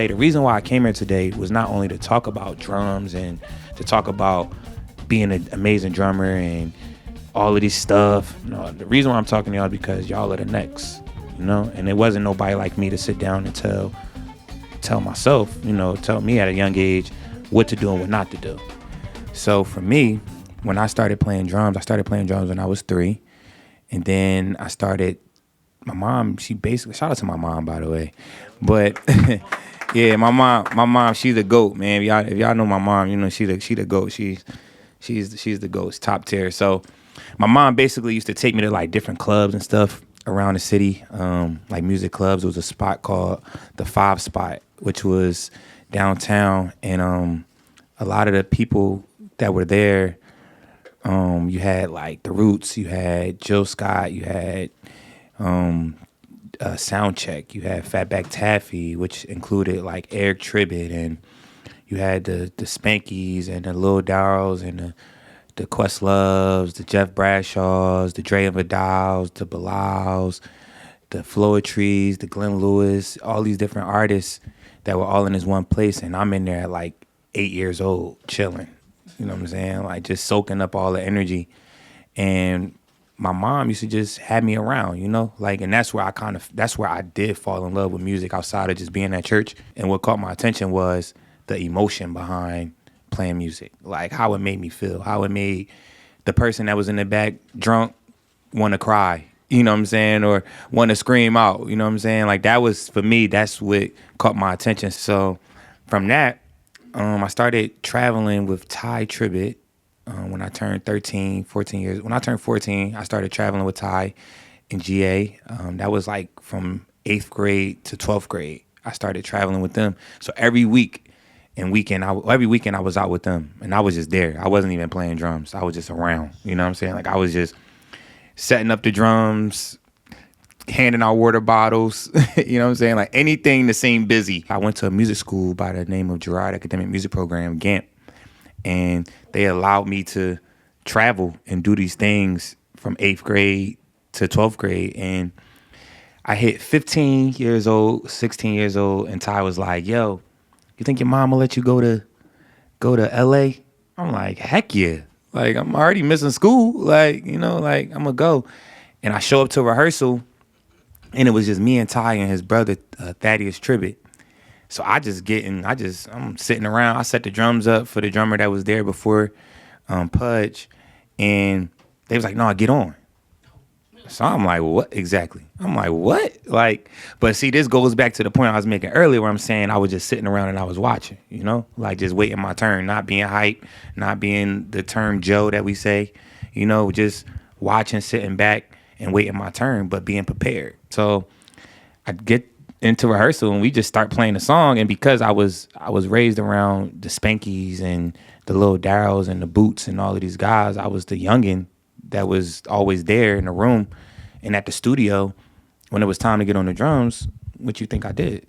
say the reason why I came here today was not only to talk about drums and to talk about being an amazing drummer and all of this stuff. No, the reason why I'm talking to y'all is because y'all are the next, and it wasn't nobody like me to sit down and tell myself, tell me at a young age what to do and what not to do. So for me, when I started playing drums when I was 3. And then my mom, she basically, shout out to my mom, by the way. But yeah, my mom, she's the GOAT, man. If y'all know my mom, she the GOAT. She's the GOAT, top tier. So my mom basically used to take me to like different clubs and stuff around the city, like music clubs. There was a spot called the 5 Spot, which was downtown. And a lot of the people that were there, you had like The Roots, you had Jill Scott, you had Soundcheck, you had Fatback Taffy, which included like Eric Tribbett, and you had the Spankies and the Lil Darryls and the Questloves, the Jeff Bradshaws, the Dre and Vidals, the Bilals, the Floetries, the Glenn Lewis, all these different artists that were all in this one place. And I'm in there at like 8 years old, chilling. You know what I'm saying? Like just soaking up all the energy. And my mom used to just have me around, like, and that's where I did fall in love with music outside of just being at church. And what caught my attention was the emotion behind playing music, like how it made me feel, how it made the person that was in the back drunk want to cry, you know what I'm saying, or want to scream out, you know what I'm saying? Like that was, for me, that's what caught my attention. So from that, I started traveling with Ty Tribbett when I turned 14 years. When I turned 14, I started traveling with Ty in GA. That was like from 8th grade to 12th grade. I started traveling with them. So every weekend I was out with them, and I was just there. I wasn't even playing drums. I was just around, you know what I'm saying? Like I was just setting up the drums, handing out water bottles, you know what I'm saying? Like anything to seem busy. I went to a music school by the name of Girard Academic Music Program, GAMP, and they allowed me to travel and do these things from 8th grade to 12th grade. And I hit 15 years old, 16 years old, and Ty was like, yo, you think your mom will let you go to LA? I'm like, heck yeah. Like, I'm already missing school. Like, like, I'm gonna go. And I show up to rehearsal, and it was just me and Ty and his brother, Thaddeus Tribbett. So I'm sitting around. I set the drums up for the drummer that was there before, Pudge. And they was like, no, get on. So I'm like, what exactly? I'm like, what? Like, but see, this goes back to the point I was making earlier where I'm saying I was just sitting around and I was watching, like just waiting my turn, not being hype, not being the term Joe that we say, just watching, sitting back and waiting my turn, but being prepared. So I get into rehearsal and we just start playing the song. And because I was raised around the Spankies and the Lil Darryls and the Boots and all of these guys, I was the youngin' that was always there in the room. And at the studio, when it was time to get on the drums, what you think I did?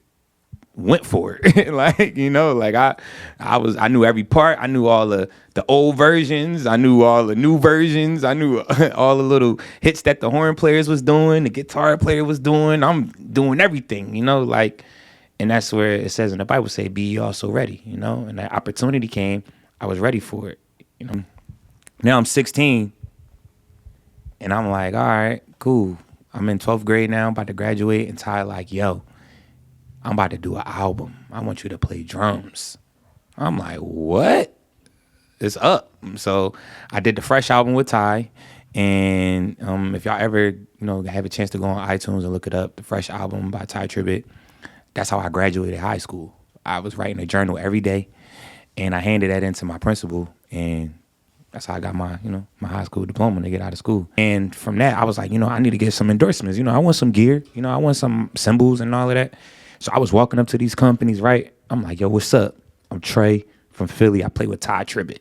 Went for it. I knew every part. I knew all the old versions. I knew all the new versions. I knew all the little hits that the horn players was doing, the guitar player was doing. I'm doing everything, and that's where it says in the Bible, say, be ye also ready, and that opportunity came. I was ready for it, Now I'm 16. And I'm like, all right, cool. I'm in 12th grade now, about to graduate. And Ty like, yo, I'm about to do an album. I want you to play drums. I'm like, what? It's up. So I did the Fresh album with Ty. And if y'all ever, have a chance to go on iTunes and look it up, the Fresh album by Ty Tribbett, that's how I graduated high school. I was writing a journal every day. And I handed that in to my principal. And that's how I got my, my high school diploma to get out of school. And from that, I was like, I need to get some endorsements. I want some gear. I want some symbols and all of that. So I was walking up to these companies, right? I'm like, yo, what's up? I'm Trey from Philly. I play with Ty Tribbett.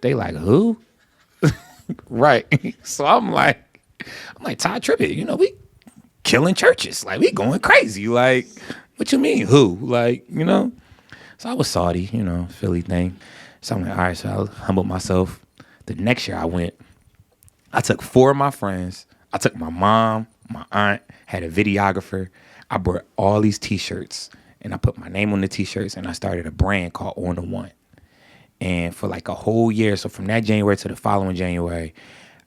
They like, who? Right. So I'm like, Ty Tribbett, we killing churches. Like, we going crazy. Like, what you mean, who? Like, So I was salty, Philly thing. So I'm like, all right, so I humbled myself. The next year I went, I took 4 of my friends. I took my mom, my aunt, had a videographer. I brought all these T-shirts. and I put my name on the t-shirts, and I started a brand called On the One. And for like a whole year, so from that January to the following January,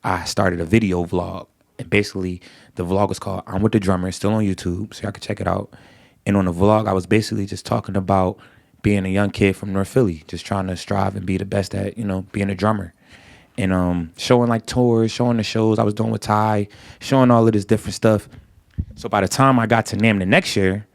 I started a video vlog. And basically, the vlog was called I'm With the Drummer. It's still on YouTube, so y'all can check it out. And on the vlog, I was basically just talking about being a young kid from North Philly, just trying to strive and be the best at, being a drummer. And showing like tours, showing the shows I was doing with Ty, showing all of this different stuff. So by the time I got to NAMM the next year,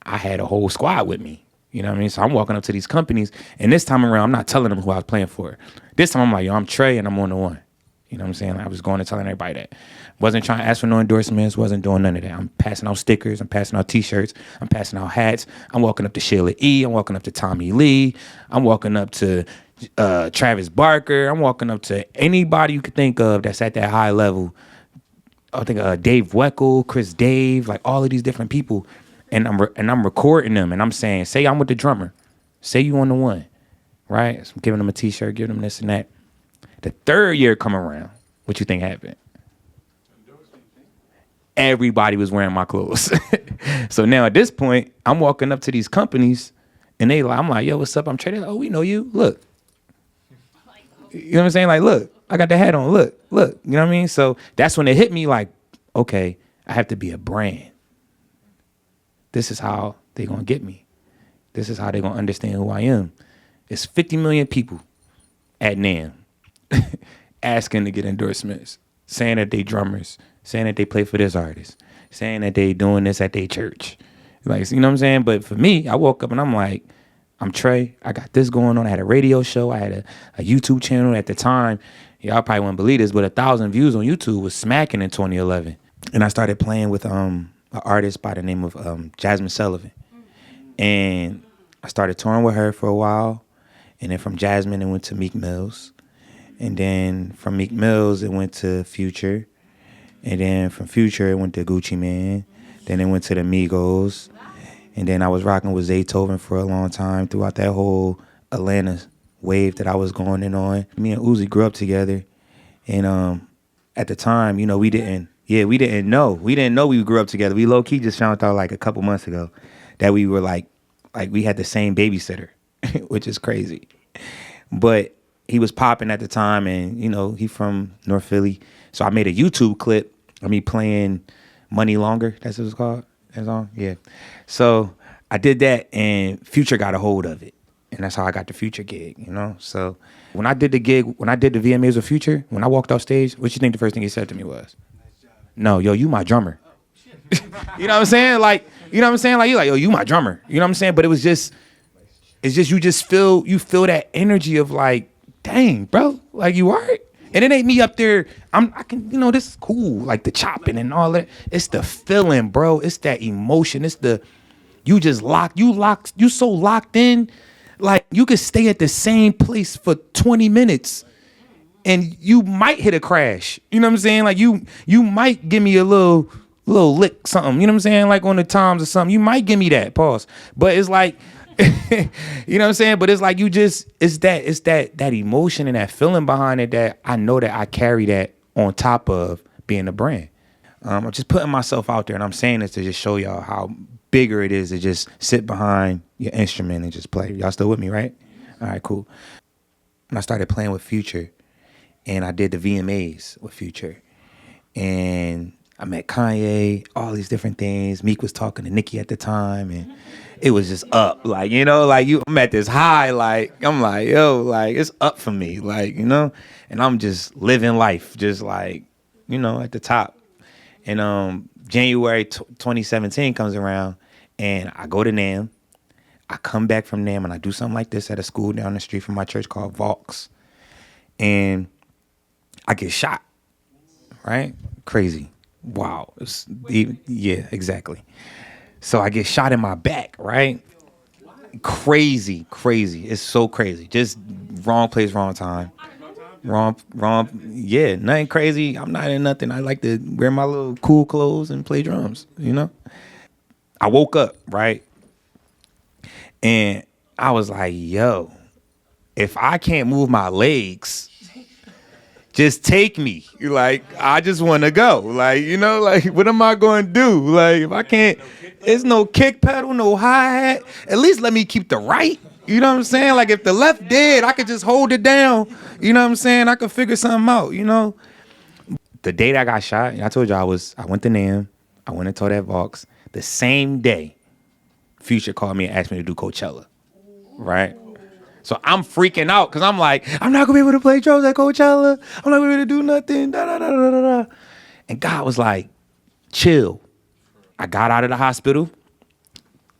I had a whole squad with me. You know what I mean? So I'm walking up to these companies, and this time around, I'm not telling them who I was playing for. This time I'm like, yo, I'm Trey, and I'm On the One. You know what I'm saying? I was going and telling everybody that. Wasn't trying to ask for no endorsements, wasn't doing none of that. I'm passing out stickers, I'm passing out t-shirts, I'm passing out hats. I'm walking up to Sheila E., I'm walking up to Tommy Lee, I'm walking up to Travis Barker, I'm walking up to anybody you could think of that's at that high level. I think Dave Weckl, Chris Dave, like all of these different people. And I'm recording them, and I'm saying, say I'm with the drummer. Say you On the One, right? So I'm giving them a t-shirt, giving them this and that. The third year come around, what you think happened? Everybody was wearing my clothes. So now at this point, I'm walking up to these companies, and I'm like, yo, what's up? I'm trading. Oh, we know you. Look. You know what I'm saying? Like, look, I got the hat on. Look. You know what I mean? So that's when it hit me like, okay, I have to be a brand. This is how they're going to get me. This is how they're going to understand who I am. It's 50 million people at NAMM asking to get endorsements, saying that they drummers, saying that they play for this artist, saying that they doing this at their church. Like, you know what I'm saying? But for me, I woke up and I'm like, I'm Trey. I got this going on. I had a radio show. I had a YouTube channel at the time. Y'all probably wouldn't believe this, but 1,000 views on YouTube was smacking in 2011. And I started playing with an artist by the name of Jasmine Sullivan. And I started touring with her for a while. And then from Jasmine, it went to Meek Mills. And then from Meek Mills, it went to Future. And then from Future, it went to Gucci Mane. Then it went to the Migos. And then I was rocking with Zaytoven for a long time throughout that whole Atlanta wave that I was going in on. Me and Uzi grew up together. And at the time, we didn't know. We didn't know we grew up together. We low-key just found out like a couple months ago that we were like we had the same babysitter, which is crazy. But he was popping at the time, and, he from North Philly. So I made a YouTube clip of me playing Money Longer. That's what it's called? That song? Yeah. So I did that, and Future got a hold of it. And that's how I got the Future gig, So when I did the VMAs with Future, when I walked off stage, what you think the first thing he said to me was? No, yo, you my drummer. You know what I'm saying? Like, you like, yo, you my drummer. You know what I'm saying? But it's just you feel that energy of like, dang, bro, like you all right? And it ain't me up there. I can, this is cool, like the chopping and all that. It's the feeling, bro. It's that emotion. It's you so locked in, like you could stay at the same place for 20 minutes and you might hit a crash. You know what I'm saying? Like you might give me a little lick something. You know what I'm saying? Like on the toms or something. You might give me that, pause. But it's like, you know what I'm saying? But it's like it's that emotion and that feeling behind it that I know that I carry that on top of being a brand. I'm just putting myself out there, and I'm saying this to just show y'all how bigger it is to just sit behind your instrument and just play. Y'all still with me, right? All right, cool. And I started playing with Future, and I did the VMAs with Future, and I met Kanye, all these different things. Meek was talking to Nicki at the time, and it was just up. Like, I'm at this high, like, I'm like, yo, like, it's up for me, like, and I'm just living life, just like, at the top. And January 2017 comes around, and I go to NAMM. I come back from NAMM, and I do something like this at a school down the street from my church called Vaux. And I get shot, right? Crazy. Wow. Yeah, exactly. So I get shot in my back, right? Crazy. It's so crazy. Just wrong place, wrong time. Wrong. Yeah, nothing crazy. I'm not in nothing. I like to wear my little cool clothes and play drums, I woke up, right? And I was like, yo, if I can't move my legs, just take me. Like, I just want to go. Like, like, what am I going to do? Like, if I can't, there's no kick pedal, no hi-hat. At least let me keep the right. You know what I'm saying? Like, if the left dead, I could just hold it down. You know what I'm saying? I could figure something out, The day that I got shot, I told you I went to NAMM. I went and told that Vox. The same day, Future called me and asked me to do Coachella. Right? So I'm freaking out because I'm like, I'm not going to be able to play drums at Coachella. I'm not going to be able to do nothing. Da, da, da, da, da, da. And God was like, chill. I got out of the hospital.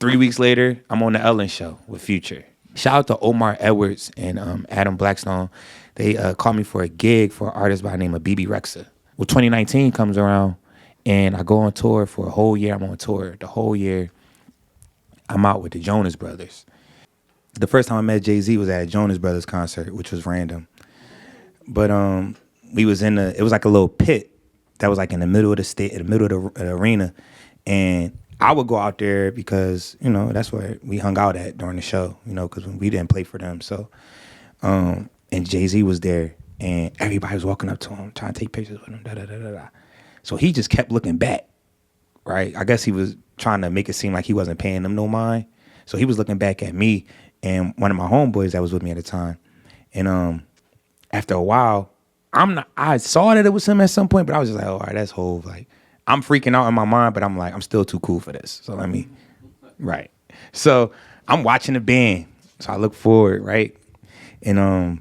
3 weeks later, I'm on the Ellen Show with Future. Shout out to Omar Edwards and Adam Blackstone. They called me for a gig for an artist by the name of BB Rexa. Well, 2019 comes around, and I go on tour for a whole year. I'm on tour the whole year. I'm out with the Jonas Brothers. The first time I met Jay-Z was at a Jonas Brothers concert, which was random. But we was it was like a little pit that was like in the middle of the state, in the middle of the arena. And I would go out there because, that's where we hung out at during the show, because we didn't play for them. So, and Jay-Z was there, and everybody was walking up to him, trying to take pictures with him, da da da da da. So he just kept looking back, right? I guess he was trying to make it seem like he wasn't paying them no mind. So he was looking back at me and one of my homeboys that was with me at the time. And after a while, I saw that it was him at some point, but I was just like, oh, all right, that's Hov. Like, I'm freaking out in my mind, but I'm like, I'm still too cool for this. So let me, right. So I'm watching the band. So I look forward, right? And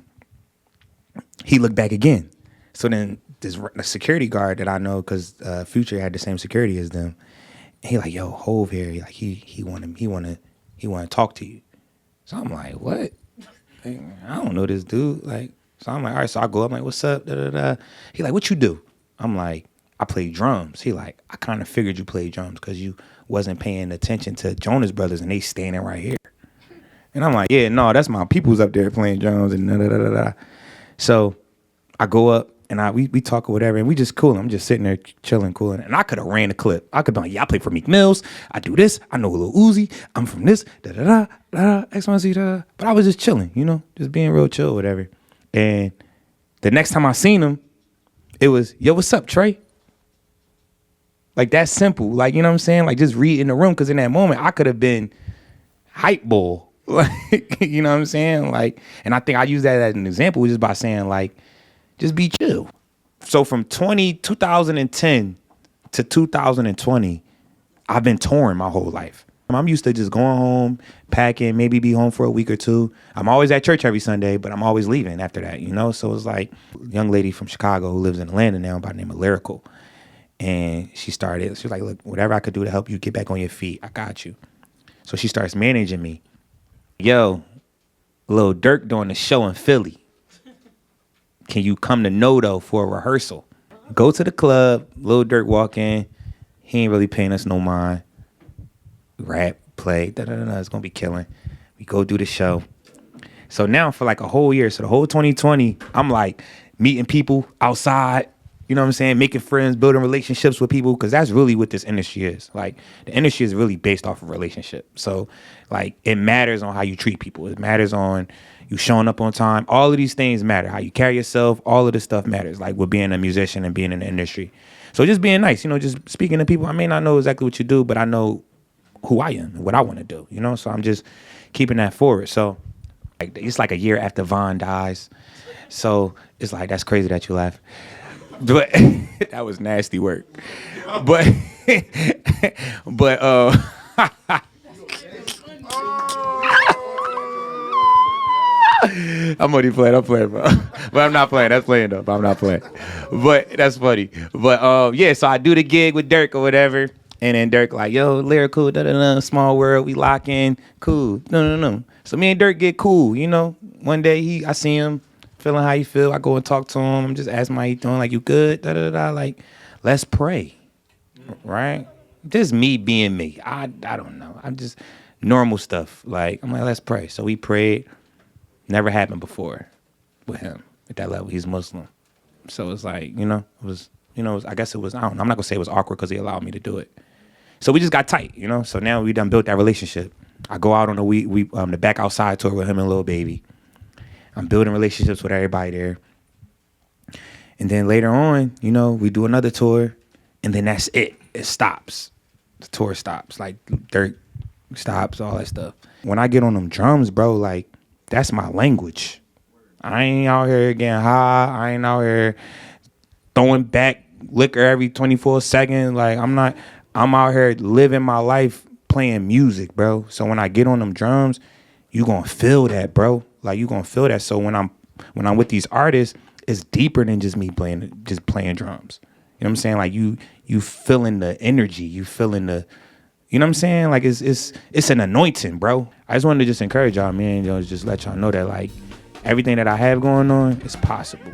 he looked back again. So then this security guard that I know, because Future had the same security as them, he like, yo, Hov here. Like he want to talk to you. So I'm like, what? Like, I don't know this dude. Like, so I'm like, all right. So I go up, I'm like, what's up? Da, da, da. He like, what you do? I'm like, I play drums. He like, I kind of figured you played drums because you wasn't paying attention to Jonas Brothers and they standing right here. And I'm like, yeah, no, that's my people's up there playing drums and da da da da. So I go up and we talk or whatever, and we just cool. I'm just sitting there chilling, cooling. And I could have ran the clip. I could be like, yeah, I play for Meek Mills. I do this. I know a little Uzi. I'm from this. Da da da da. X Y Z da. But I was just chilling, just being real chill, whatever. And the next time I seen him, it was, yo, what's up, Trey? Like, that's simple. Like, you know what I'm saying? Like, just read in the room, because in that moment, I could have been hype bull. Like, you know what I'm saying? Like, and I think I use that as an example just by saying, like, just be chill. So from 2010 to 2020, I've been touring my whole life. I'm used to just going home, packing, maybe be home for a week or two. I'm always at church every Sunday, but I'm always leaving after that, So it's like a young lady from Chicago who lives in Atlanta now by the name of Lyrical. And she was like, look, whatever I could do to help you get back on your feet, I got you. So she starts managing me. Yo, Lil Durk doing a show in Philly. Can you come to Nodo for a rehearsal? Go to the club, Lil Durk walk in. He ain't really paying us no mind. Rap, play, da-da-da-da, it's gonna be killing. We go do the show. So now for like a whole year, so the whole 2020, I'm like meeting people outside, you know what I'm saying? Making friends, building relationships with people, because that's really what this industry is. Like, the industry is really based off of relationship. So, like, it matters on how you treat people. It matters on you showing up on time. All of these things matter. How you carry yourself, all of this stuff matters, like with being a musician and being in the industry. So just being nice, just speaking to people. I may not know exactly what you do, but I know who I am and what I want to do, So I'm just keeping that forward. So like, it's like a year after Von dies. So it's like, that's crazy that you laugh. But that was nasty work. But I'm only playing. I'm playing, bro. But I'm not playing. That's playing though. But I'm not playing. But that's funny. But yeah, so I do the gig with Dirk or whatever, and then Dirk like, yo, Lyrical, da-da-da, small world, we lock in, cool. No. So me and Dirk get cool, One day I see him, feeling how he feel. I go and talk to him. I'm just asking him how he doing. Like, you good? Da-da-da. Like, let's pray. Right? Just me being me. I don't know. I'm just normal stuff. Like, I'm like, let's pray. So we prayed. Never happened before with him at that level. He's Muslim. So it's like, it was, I guess it was, I don't know. I'm not going to say it was awkward because he allowed me to do it. So we just got tight, So now we done built that relationship. I go out on the back outside tour with him and Lil Baby. I'm building relationships with everybody there. And then later on, you know, we do another tour, and then that's it. It stops. The tour stops. Like Dirk stops, all that stuff. When I get on them drums, bro, like that's my language. I ain't out here getting high. I ain't out here throwing back liquor every 24 seconds. Like I'm out here living my life playing music, bro. So when I get on them drums, you gonna feel that, bro. Like you gonna feel that. So when I'm with these artists, it's deeper than just me playing drums. You know what I'm saying? Like you feeling the energy, you feeling the, you know what I'm saying? Like it's an anointing, bro. I just wanted to just encourage y'all, man. You know, just let y'all know that like everything that I have going on is possible.